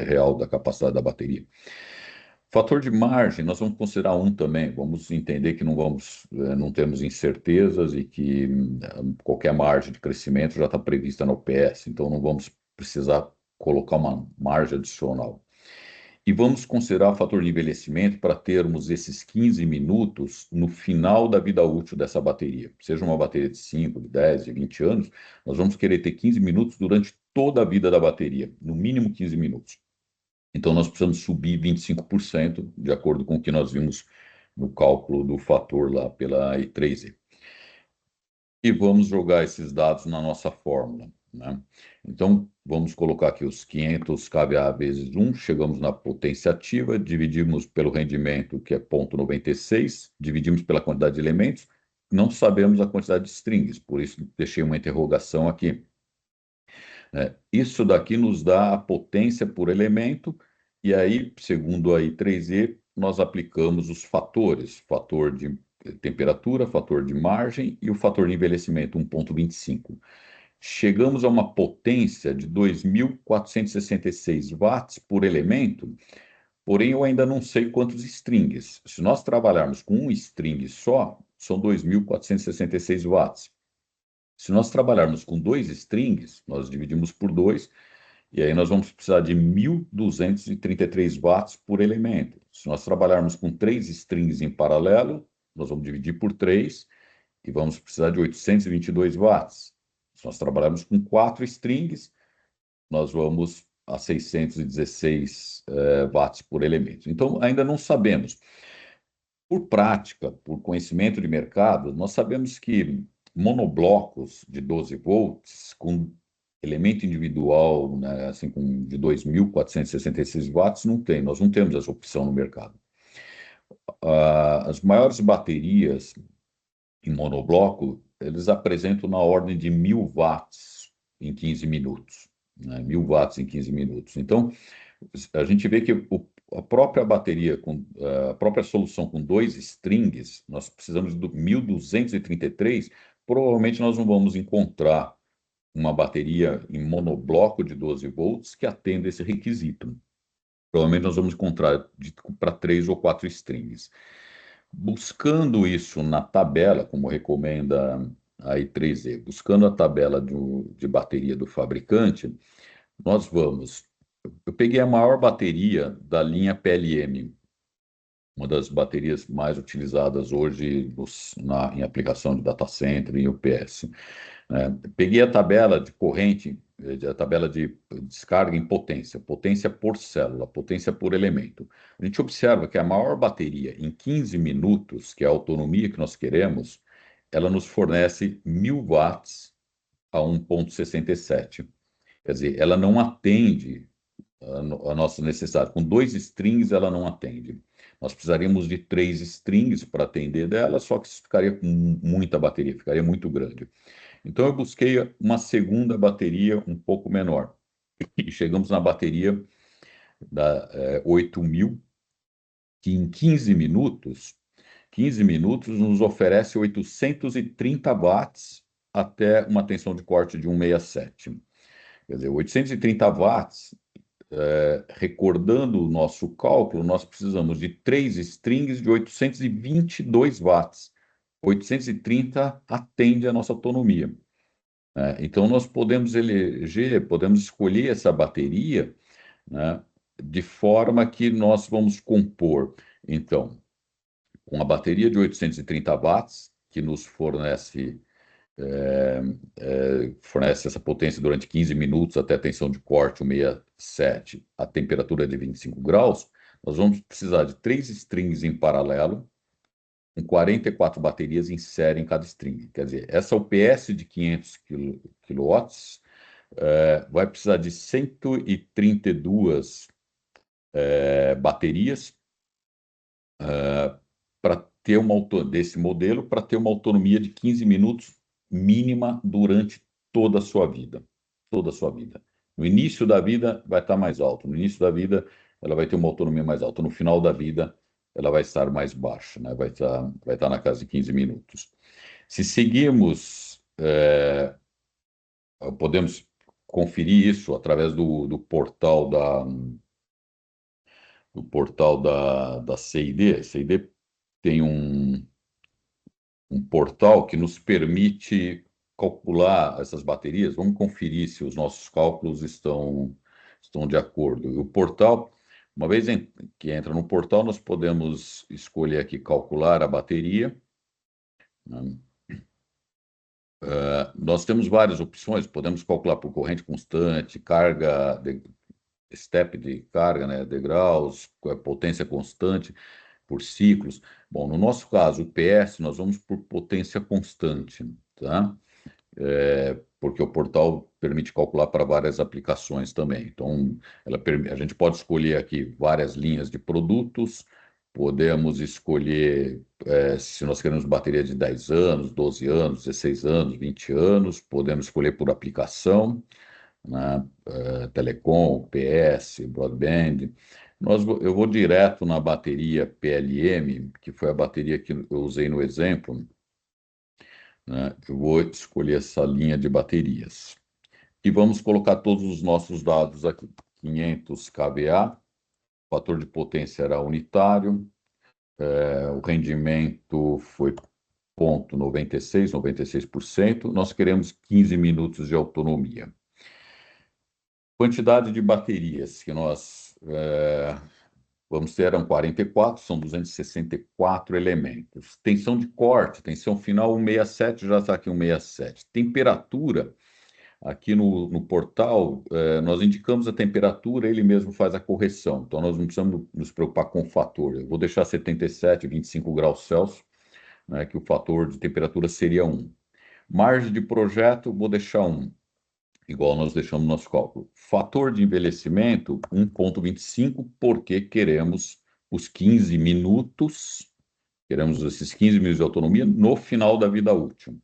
real da capacidade da bateria. Fator de margem, nós vamos considerar um também. Vamos entender que não temos incertezas e que qualquer margem de crescimento já está prevista na OPS, então não vamos precisar colocar uma margem adicional. E vamos considerar o fator de envelhecimento para termos esses 15 minutos no final da vida útil dessa bateria. Seja uma bateria de 5, de 10, de 20 anos, nós vamos querer ter 15 minutos durante toda a vida da bateria, no mínimo 15 minutos. Então, nós precisamos subir 25%, de acordo com o que nós vimos no cálculo do fator lá pela I3E. E vamos jogar esses dados na nossa fórmula, né? Então, vamos colocar aqui os 500 kVA vezes 1, chegamos na potência ativa, dividimos pelo rendimento, que é 0,96, dividimos pela quantidade de elementos, não sabemos a quantidade de strings, por isso deixei uma interrogação aqui. Isso daqui nos dá a potência por elemento, e aí, segundo a I3E, nós aplicamos os fatores, fator de temperatura, fator de margem e o fator de envelhecimento, 1,25. Chegamos a uma potência de 2.466 watts por elemento, porém eu ainda não sei quantos strings. Se nós trabalharmos com um string só, são 2.466 watts. Se nós trabalharmos com dois strings, nós dividimos por 2, e aí nós vamos precisar de 1.233 watts por elemento. Se nós trabalharmos com 3 strings em paralelo, nós vamos dividir por 3 e vamos precisar de 822 watts. Se nós trabalharmos com 4 strings, nós vamos a 616 watts por elemento. Então, ainda não sabemos. Por prática, por conhecimento de mercado, nós sabemos que monoblocos de 12 volts, com elemento individual, né, assim, de 2.466 watts, não tem, nós não temos essa opção no mercado. As maiores baterias em monobloco, eles apresentam na ordem de 1.000 watts em 15 minutos, né, 1.000 watts em 15 minutos. Então, a gente vê que a própria bateria, a própria solução com 2 strings, nós precisamos de 1.233, provavelmente nós não vamos encontrar uma bateria em monobloco de 12 volts que atenda esse requisito. Provavelmente nós vamos encontrar para 3 ou 4 strings. Buscando isso na tabela, como recomenda a I3E, buscando a tabela de bateria do fabricante, nós vamos... Eu peguei a maior bateria da linha PLM, uma das baterias mais utilizadas hoje em aplicação de data center e UPS. Peguei a tabela de corrente, a tabela de descarga em potência, potência por célula, potência por elemento. A gente observa que a maior bateria em 15 minutos, que é a autonomia que nós queremos, ela nos fornece 1.000 watts a 1,67. Quer dizer, ela não atende a nossa necessidade. Com 2 strings, ela não atende. Nós precisaríamos de 3 strings para atender dela, só que isso ficaria com muita bateria, ficaria muito grande. Então, eu busquei uma segunda bateria um pouco menor. E chegamos na bateria da 8.000, que em 15 minutos nos oferece 830 watts até uma tensão de corte de 167. Quer dizer, 830 watts, recordando o nosso cálculo, nós precisamos de 3 strings de 822 watts. 830 atende a nossa autonomia. Então, nós podemos eleger, podemos escolher essa bateria, né, de forma que nós vamos compor, então, com a bateria de 830 watts, que nos fornece essa potência durante 15 minutos até a tensão de corte 167, a temperatura é de 25 graus, nós vamos precisar de 3 strings em paralelo, com 44 baterias em série em cada string. Quer dizer, essa UPS de 500 kW vai precisar de 132 baterias para ter desse modelo, para ter uma autonomia de 15 minutos mínima durante toda a sua vida. Toda a sua vida. No início da vida vai estar mais alto, no início da vida ela vai ter uma autonomia mais alta, no final da vida ela vai estar mais baixa, né? Vai estar na casa de 15 minutos. Se seguirmos, podemos conferir isso através do portal da CID. A CID tem um portal que nos permite calcular essas baterias. Vamos conferir se os nossos cálculos estão de acordo. E o portal, uma vez que entra no portal, nós podemos escolher aqui calcular a bateria, né? Nós temos várias opções, podemos calcular por corrente constante, carga, step de carga, né, degraus, potência constante, por ciclos. Bom, no nosso caso, o PS, nós vamos por potência constante, tá? Porque o portal permite calcular para várias aplicações também. Então, a gente pode escolher aqui várias linhas de produtos, podemos escolher se nós queremos bateria de 10 anos, 12 anos, 16 anos, 20 anos, podemos escolher por aplicação, né? Telecom, PS, broadband. Eu vou direto na bateria PLM, que foi a bateria que eu usei no exemplo, né? Eu vou escolher essa linha de baterias. E vamos colocar todos os nossos dados aqui. 500 kVA, o fator de potência era unitário, o rendimento foi 0,96%, nós queremos 15 minutos de autonomia. Quantidade de baterias que nós vamos ter eram 44, são 264 elementos. Tensão de corte, tensão final 167, já está aqui 167. Temperatura, aqui no portal, nós indicamos a temperatura, ele mesmo faz a correção. Então, nós não precisamos nos preocupar com o fator. Eu vou deixar 77, 25 graus Celsius, né, que o fator de temperatura seria 1. Margem de projeto, vou deixar 1. Igual nós deixamos no nosso cálculo. Fator de envelhecimento, 1,25, porque queremos os 15 minutos, queremos esses 15 minutos de autonomia no final da vida útil.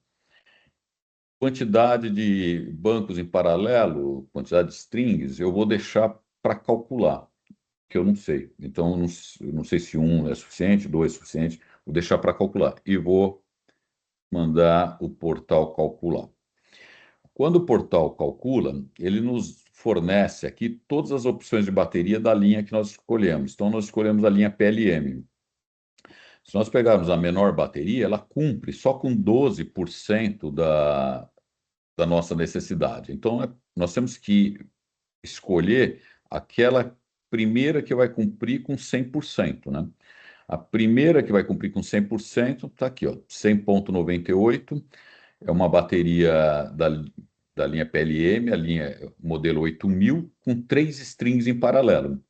Quantidade de bancos em paralelo, quantidade de strings, eu vou deixar para calcular, que eu não sei. Então, eu não sei se 1 é suficiente, 2 é suficiente, vou deixar para calcular. E vou mandar o portal calcular. Quando o portal calcula, ele nos fornece aqui todas as opções de bateria da linha que nós escolhemos. Então, nós escolhemos a linha PLM. Se nós pegarmos a menor bateria, ela cumpre só com 12% da nossa necessidade. Então, nós temos que escolher aquela primeira que vai cumprir com 100%, né? A primeira que vai cumprir com 100% está aqui, ó, 100,98. É uma bateria da linha PLM, a linha modelo 8000, com 3 strings em paralelo.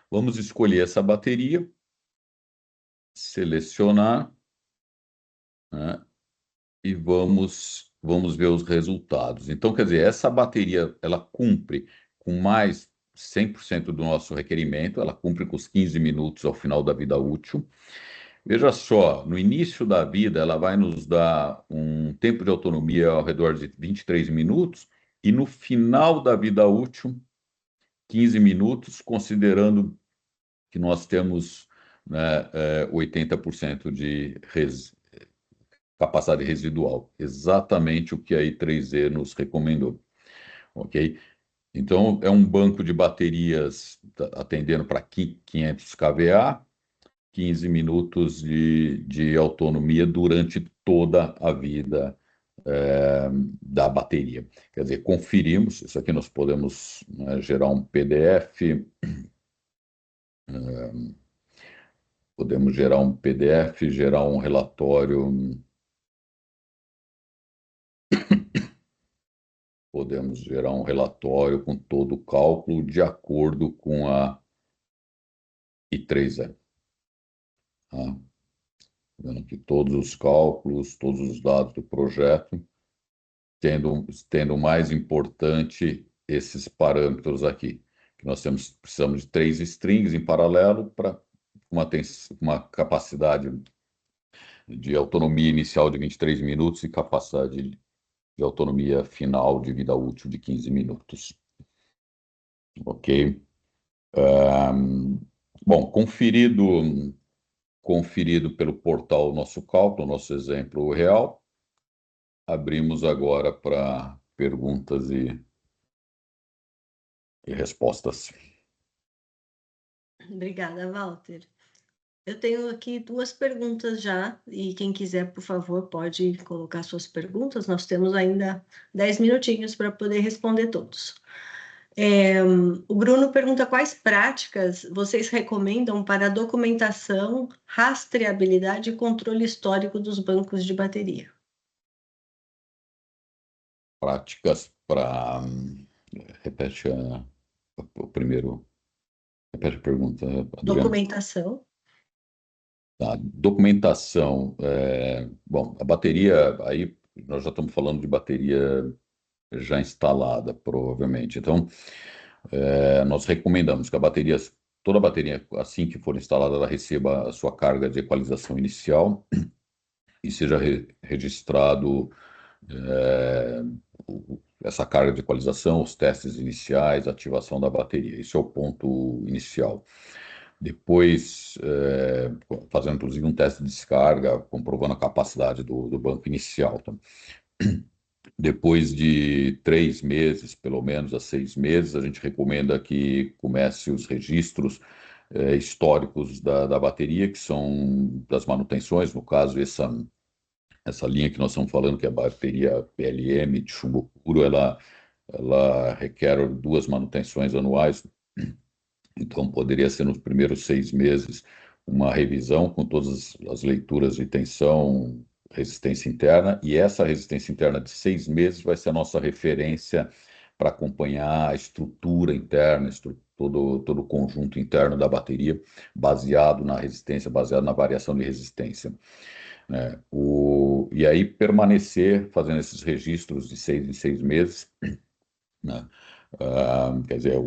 Vamos escolher essa bateria, selecionar, né, e vamos ver os resultados. Então, quer dizer, essa bateria, ela cumpre com mais 100% do nosso requerimento, ela cumpre com os 15 minutos ao final da vida útil. Veja só, no início da vida, ela vai nos dar um tempo de autonomia ao redor de 23 minutos, e no final da vida útil, 15 minutos, considerando que nós temos, né, 80% de capacidade residual, exatamente o que a I3E nos recomendou, ok? Então, é um banco de baterias atendendo para 500 kVA, 15 minutos de autonomia durante toda a vida da bateria. Quer dizer, conferimos, isso aqui nós podemos, né, gerar um PDF, podemos gerar um PDF, gerar um relatório, podemos gerar um relatório com todo o cálculo de acordo com a I3E. Tá? Vendo aqui todos os cálculos, todos os dados do projeto, tendo o mais importante esses parâmetros aqui, que nós precisamos de 3 strings em paralelo para uma capacidade de autonomia inicial de 23 minutos e capacidade de autonomia final de vida útil de 15 minutos. Ok? Bom, conferido pelo portal nosso cálculo, nosso exemplo real, abrimos agora para perguntas e respostas. Obrigada, Walter. Eu tenho aqui 2 perguntas já, e quem quiser, por favor, pode colocar suas perguntas. Nós temos ainda 10 minutinhos para poder responder todos. O Bruno pergunta quais práticas vocês recomendam para documentação, rastreabilidade e controle histórico dos bancos de bateria. Práticas para... Repete o primeiro... Repete a pergunta, Adriana. Documentação. Tá, documentação. Bom, a bateria, aí nós já estamos falando de bateria já instalada, provavelmente. Então, nós recomendamos que toda bateria, assim que for instalada, ela receba a sua carga de equalização inicial e seja registrado essa carga de equalização, os testes iniciais, a ativação da bateria. Esse é o ponto inicial. Depois, fazendo inclusive um teste de descarga, comprovando a capacidade do banco inicial. Tá? Depois de 3 meses, pelo menos a 6 meses, a gente recomenda que comece os registros históricos da bateria, que são das manutenções. No caso, essa linha que nós estamos falando, que é a bateria PLM de chumbo puro, ela requer 2 manutenções anuais. Então, poderia ser nos primeiros 6 meses uma revisão com todas as leituras de tensão, resistência interna, e essa resistência interna de 6 meses vai ser a nossa referência para acompanhar a estrutura interna, todo o conjunto interno da bateria, baseado na resistência, baseado na variação de resistência. E aí permanecer fazendo esses registros de 6 em 6 meses, né? Quer dizer,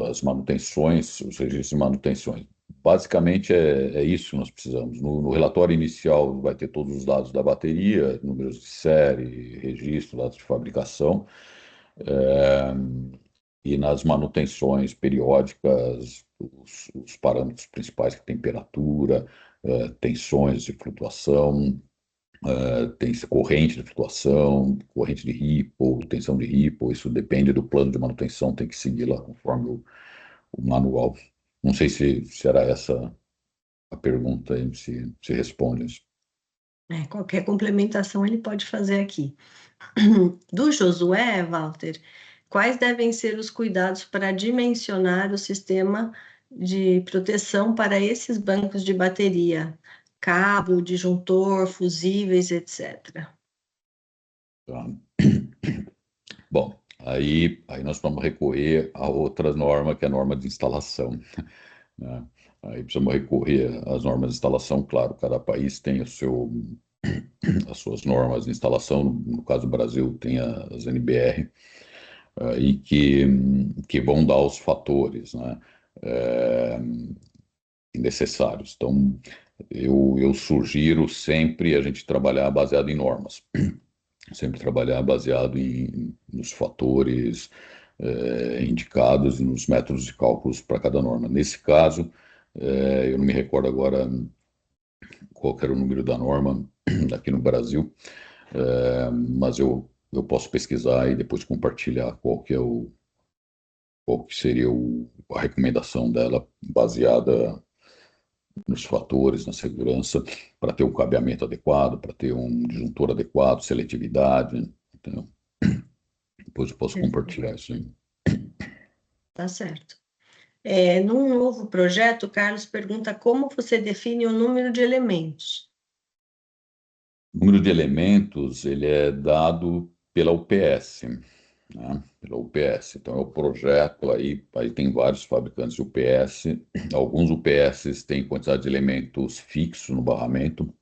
as manutenções, os registros de manutenções. Basicamente é isso que nós precisamos. No relatório inicial vai ter todos os dados da bateria, números de série, registro, dados de fabricação, e nas manutenções periódicas, os parâmetros principais, que é temperatura, tensões de flutuação, tem corrente de flutuação, corrente de Ripple, tensão de Ripple, isso depende do plano de manutenção, tem que seguir lá conforme o manual. Não sei se era essa a pergunta, se responde isso. Qualquer complementação ele pode fazer aqui. Do Josué, Walter, quais devem ser os cuidados para dimensionar o sistema de proteção para esses bancos de bateria, cabo, disjuntor, fusíveis, etc. Tá? Bom, aí nós vamos recorrer a outra norma, que é a norma de instalação, né? Aí precisamos recorrer às normas de instalação, claro, cada país tem as suas normas de instalação, no caso do Brasil tem as NBR, e que vão dar os fatores, né, é, necessários. Então, eu sugiro sempre a gente trabalhar baseado em normas, sempre trabalhar baseado nos fatores indicados e nos métodos de cálculos para cada norma. Nesse caso, eu não me recordo agora qual que era o número da norma aqui no Brasil, mas eu posso pesquisar e depois compartilhar qual que seria a recomendação dela baseada nos fatores, na segurança, para ter um cabeamento adequado, para ter um disjuntor adequado, seletividade, entendeu? Depois eu posso compartilhar isso aí. Tá certo. Num novo projeto, o Carlos pergunta como você define o número de elementos. O número de elementos, ele é dado pela UPS, né? Pela UPS. Então, é o projeto, aí tem vários fabricantes de UPS. Alguns UPS têm quantidade de elementos fixos no barramento.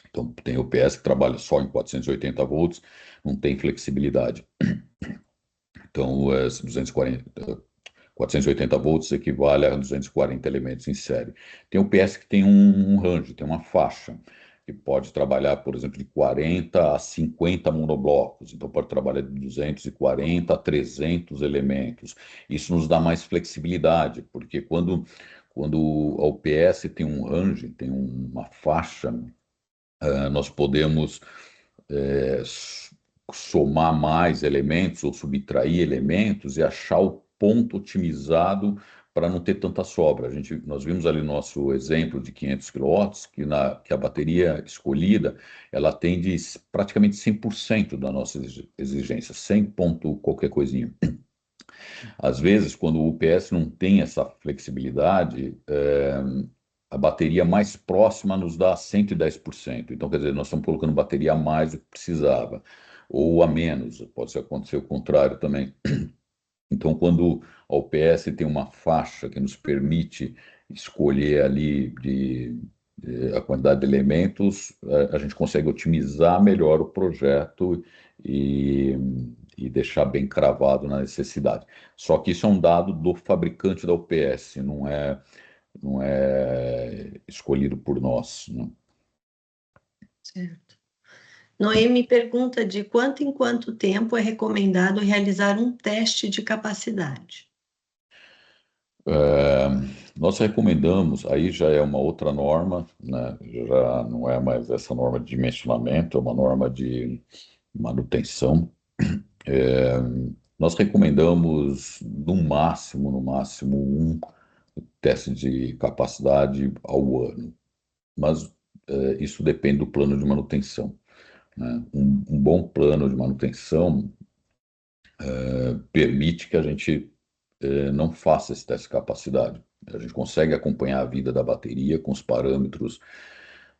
Então, tem UPS que trabalha só em 480 volts, não tem flexibilidade. Então, 480 volts equivale a 240 elementos em série. Tem UPS que tem um range, tem uma faixa, que pode trabalhar, por exemplo, de 40 a 50 monoblocos. Então, pode trabalhar de 240 a 300 elementos. Isso nos dá mais flexibilidade, porque quando a UPS tem um range, tem uma faixa, nós podemos somar mais elementos ou subtrair elementos e achar o ponto otimizado para não ter tanta sobra. Nós vimos ali no nosso exemplo de 500 quilowatts que a bateria escolhida ela atende praticamente 100% da nossa exigência, 100 ponto qualquer coisinha. Às vezes, quando o UPS não tem essa flexibilidade, a bateria mais próxima nos dá 110%. Então, quer dizer, nós estamos colocando bateria a mais do que precisava, ou a menos, pode acontecer o contrário também. Então, quando a UPS tem uma faixa que nos permite escolher ali a quantidade de elementos, a gente consegue otimizar melhor o projeto e, e deixar bem cravado na necessidade. Só que isso é um dado do fabricante da UPS, não é escolhido por nós, né? Certo. Noemi pergunta de quanto em quanto tempo é recomendado realizar um teste de capacidade. É, nós recomendamos, aí já é uma outra norma, né? Já não é mais essa norma de dimensionamento, é uma norma de manutenção. É, nós recomendamos no máximo um teste de capacidade ao ano, mas isso depende do plano de manutenção, né? Um bom plano de manutenção permite que a gente não faça esse teste de capacidade. A gente consegue acompanhar a vida da bateria com os parâmetros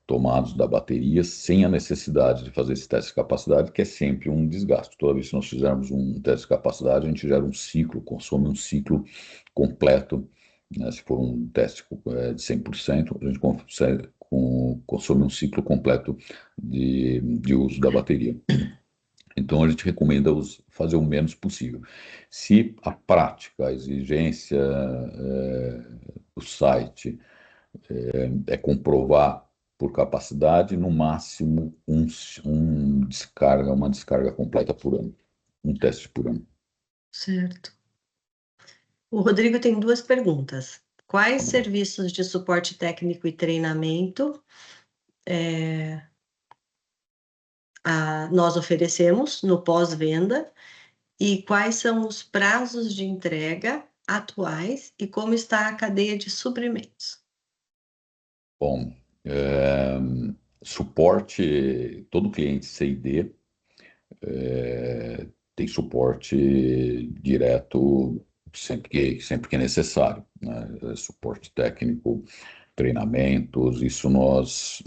tomados da bateria sem a necessidade de fazer esse teste de capacidade, que é sempre um desgaste. Toda vez que nós fizermos um teste de capacidade, a gente gera um ciclo, consome um ciclo completo, né? Se for um teste de 100%, a gente consome um ciclo completo de uso da bateria. Então, a gente recomenda fazer o menos possível. Se a prática, a exigência do site é comprovar por capacidade, no máximo uma descarga completa por ano, um teste por ano. Certo. O Rodrigo tem duas perguntas. Quais serviços de suporte técnico e treinamento nós oferecemos no pós-venda e quais são os prazos de entrega atuais e como está a cadeia de suprimentos? Bom, suporte, todo cliente CID tem suporte direto sempre que é necessário, né? Suporte técnico, treinamentos, isso nós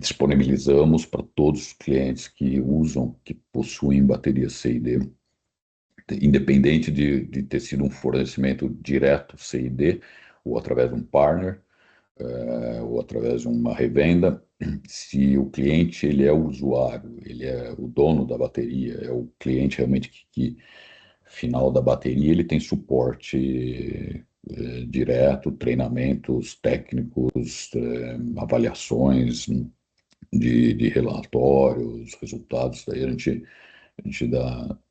disponibilizamos para todos os clientes que usam, que possuem baterias C&D, independente de ter sido um fornecimento direto C&D ou através de um partner, ou através de uma revenda. Se o cliente ele é o usuário, ele é o dono da bateria, é o cliente realmente que final da bateria, ele tem suporte direto, treinamentos técnicos, avaliações de relatórios, resultados, daí a gente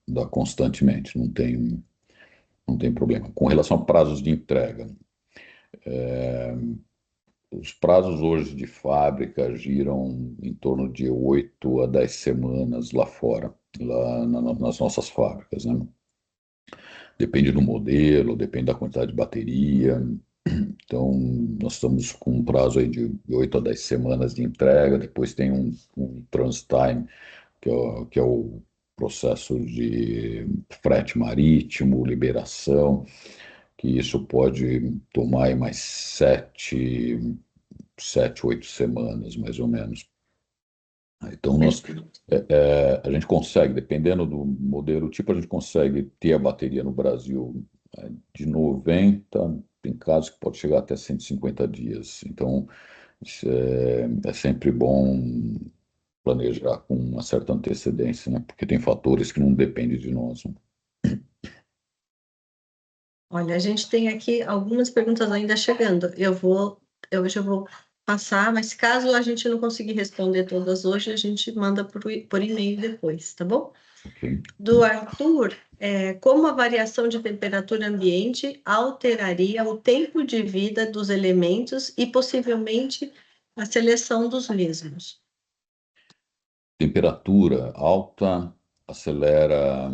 dá constantemente, não tem problema. Com relação a prazos de entrega, os prazos hoje de fábrica giram em torno de 8 a 10 semanas lá fora, nas nossas fábricas, né? Depende do modelo, depende da quantidade de bateria. Então, nós estamos com um prazo aí de 8 a 10 semanas de entrega. Depois tem um transit time, que é o processo de frete marítimo, liberação, que isso pode tomar aí mais 8 semanas, mais ou menos. Então, a gente consegue, dependendo do modelo, tipo, a gente consegue ter a bateria no Brasil de 90, tem casos que pode chegar até 150 dias. Então, isso é sempre bom planejar com uma certa antecedência, né? Porque tem fatores que não dependem de nós, né? Olha, a gente tem aqui algumas perguntas ainda chegando. Eu já vou passar, mas caso a gente não conseguir responder todas hoje, a gente manda por e-mail depois, tá bom? Ok? Do Arthur, como a variação de temperatura ambiente alteraria o tempo de vida dos elementos e possivelmente a seleção dos mesmos? Temperatura alta acelera,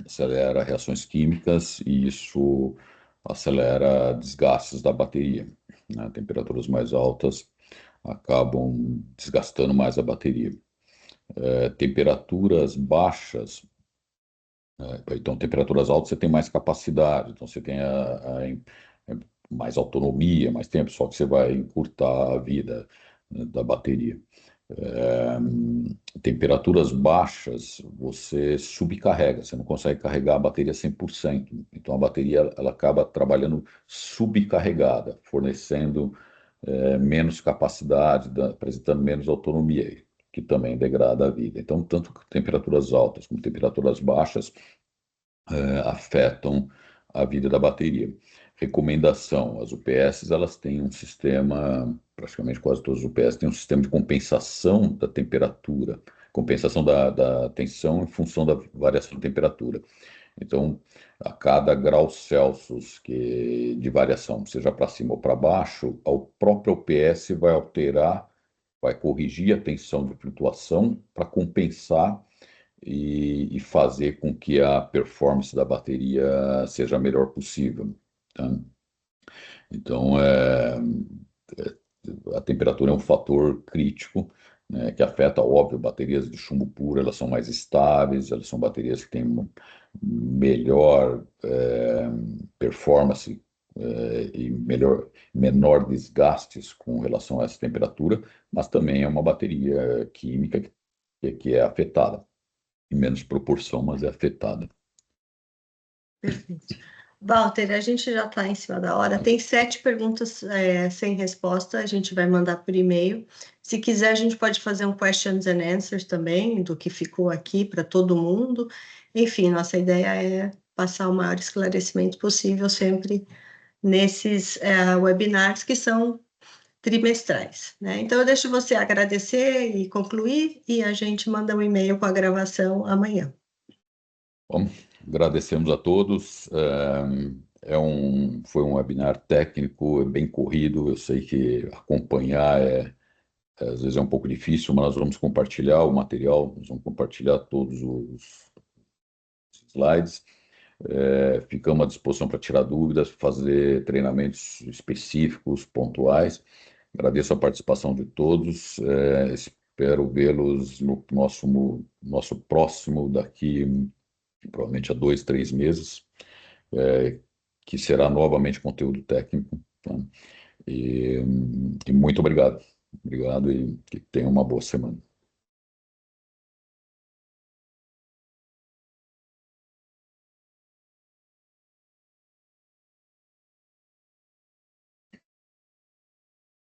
acelera reações químicas e isso acelera desgastes da bateria, né? Temperaturas mais altas acabam desgastando mais a bateria. Temperaturas baixas, então temperaturas altas você tem mais capacidade, então você tem mais autonomia, mais tempo, só que você vai encurtar a vida, né, da bateria. É, temperaturas baixas, você subcarrega, você não consegue carregar a bateria 100%. Então, a bateria ela acaba trabalhando subcarregada, fornecendo menos capacidade, apresentando menos autonomia, que também degrada a vida. Então, tanto temperaturas altas como temperaturas baixas afetam a vida da bateria. Recomendação: as UPS elas têm um sistema, praticamente quase todas as UPS têm um sistema de compensação da temperatura, compensação da tensão em função da variação da temperatura. Então, a cada grau Celsius de variação, seja para cima ou para baixo, o próprio UPS vai alterar, vai corrigir a tensão de flutuação para compensar e fazer com que a performance da bateria seja a melhor possível, tá? Então, a temperatura é um fator crítico, né, que afeta, óbvio, baterias de chumbo puro, elas são mais estáveis, elas são baterias que têm uma melhor performance e menor desgastes com relação a essa temperatura, mas também é uma bateria química que é afetada em menos proporção, mas é afetada. Perfeito. Walter, a gente já está em cima da hora. Tem 7 perguntas sem resposta, a gente vai mandar por e-mail. Se quiser, a gente pode fazer um questions and answers também, do que ficou aqui para todo mundo. Enfim, nossa ideia é passar o maior esclarecimento possível sempre nesses webinars que são trimestrais, né? Então, eu deixo você agradecer e concluir, e a gente manda um e-mail com a gravação amanhã. Bom, agradecemos a todos. Foi um webinar técnico, bem corrido. Eu sei que acompanhar às vezes é um pouco difícil, mas nós vamos compartilhar o material, nós vamos compartilhar todos os slides. Ficamos à disposição para tirar dúvidas, fazer treinamentos específicos, pontuais. Agradeço a participação de todos. Espero vê-los no nosso próximo daqui provavelmente há 2, 3 meses, que será novamente conteúdo técnico, tá? E muito obrigado. Obrigado e que tenha uma boa semana.